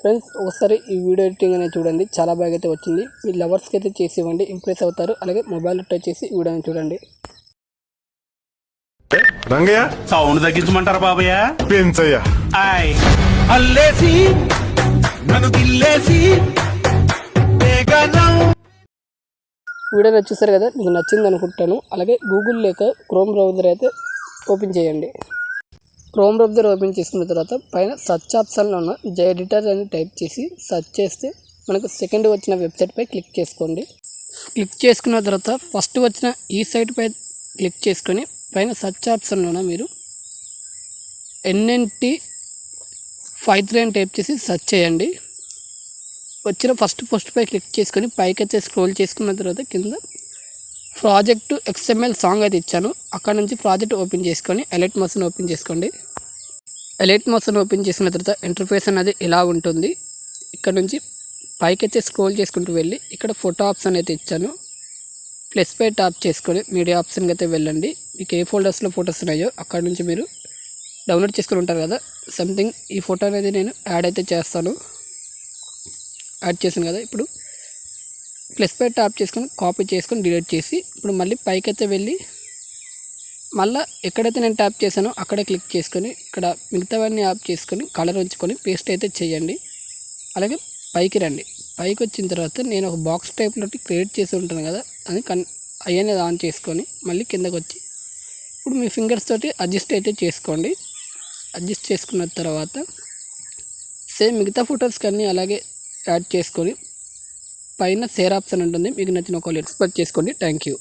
Friends ఒకసారి ఈ video editing అనేది చూడండి, చాలా బాగా అయితే వచ్చింది. మీ లవర్స్కి అయితే చేసి ఇవ్వండి, ఇంప్రెస్ అవుతారు. అలాగే మొబైల్ టచ్ చేసి ఈ వీడియోని చూడండి. రంగయ్య సౌండ్ తగ్గించమంటారా బాబయ్య? పెంచయ్య అల్లేసి నన్ను గిల్లేసి వీడియోని చూసారు కదా, మీకు నచ్చింది అనుకుంటాను. అలాగే గూగుల్ లేక క్రోమ్ బ్రౌజర్ అయితే ఓపెన్ చేయండి. క్రోమ్ బ్రౌజర్ ఓపెన్ చేసుకున్న తర్వాత పైన సర్చ్ ఆప్షన్లో ఉన్న జై ఎడిటర్ అని టైప్ చేసి సర్చ్ చేస్తే మనకు సెకండ్ వచ్చిన వెబ్సైట్పై క్లిక్ చేసుకోండి. క్లిక్ చేసుకున్న తర్వాత ఫస్ట్ వచ్చిన ఈ సైట్పై క్లిక్ చేసుకొని పైన సర్చ్ ఆప్షన్లోన మీరు NNT53 అని టైప్ చేసి సర్చ్ చేయండి. వచ్చిన ఫస్ట్ పోస్ట్పై క్లిక్ చేసుకొని పైకి అయితే స్క్రోల్ చేసుకున్న తర్వాత కింద ప్రాజెక్టు XML సాంగ్ అయితే ఇచ్చాను. అక్కడ నుంచి ప్రాజెక్ట్ ఓపెన్ చేసుకొని ఎలైట్ మోషన్ ఓపెన్ చేసుకోండి. ఎలైట్ మోషన్ ఓపెన్ చేసిన తర్వాత ఇంటర్ఫేస్ అనేది ఇలా ఉంటుంది. ఇక్కడ నుంచి పైకి అయితే స్క్రోల్ చేసుకుంటూ వెళ్ళి ఇక్కడ ఫోటో ఆప్షన్ అయితే ఇచ్చాను. ప్లస్ పై టాప్ చేసుకొని మీడియా ఆప్షన్కి అయితే వెళ్ళండి. మీకు ఏ ఫోల్డర్స్లో ఫొటోస్ ఉన్నాయో అక్కడ నుంచి మీరు డౌన్లోడ్ చేసుకుని ఉంటారు కదా, సంథింగ్ ఈ ఫోటో అనేది నేను యాడ్ అయితే చేస్తాను. యాడ్ చేశాను కదా, ఇప్పుడు ప్లస్ పై టాప్ చేసుకొని కాపీ చేసుకొని డిలీట్ చేసి ఇప్పుడు మళ్ళీ పైకి అయితే వెళ్ళి మళ్ళీ ఎక్కడైతే నేను ట్యాప్ చేశానో అక్కడే క్లిక్ చేసుకొని ఇక్కడ మిగతావన్నీ ఆఫ్ చేసుకొని కలర్ ఉంచుకొని పేస్ట్ అయితే చేయండి. అలాగే పైకి రండి. పైకి వచ్చిన తర్వాత నేను ఒక బాక్స్ టైప్లో క్రియేట్ చేసి ఉంటాను కదా, అది అనేది ఆన్ చేసుకొని మళ్ళీ కిందకు వచ్చి ఇప్పుడు మీ ఫింగర్స్ తోటి అడ్జస్ట్ అయితే చేసుకోండి. అడ్జస్ట్ చేసుకున్న తర్వాత సేమ్ మిగతా ఫొటోస్కి అన్నీ అలాగే యాడ్ చేసుకొని పైన షేర్ ఆప్షన్ ఉంటుంది. మీకు నచ్చిన ఒక ఎక్స్పోర్ట్ చేసుకోండి. Thank you.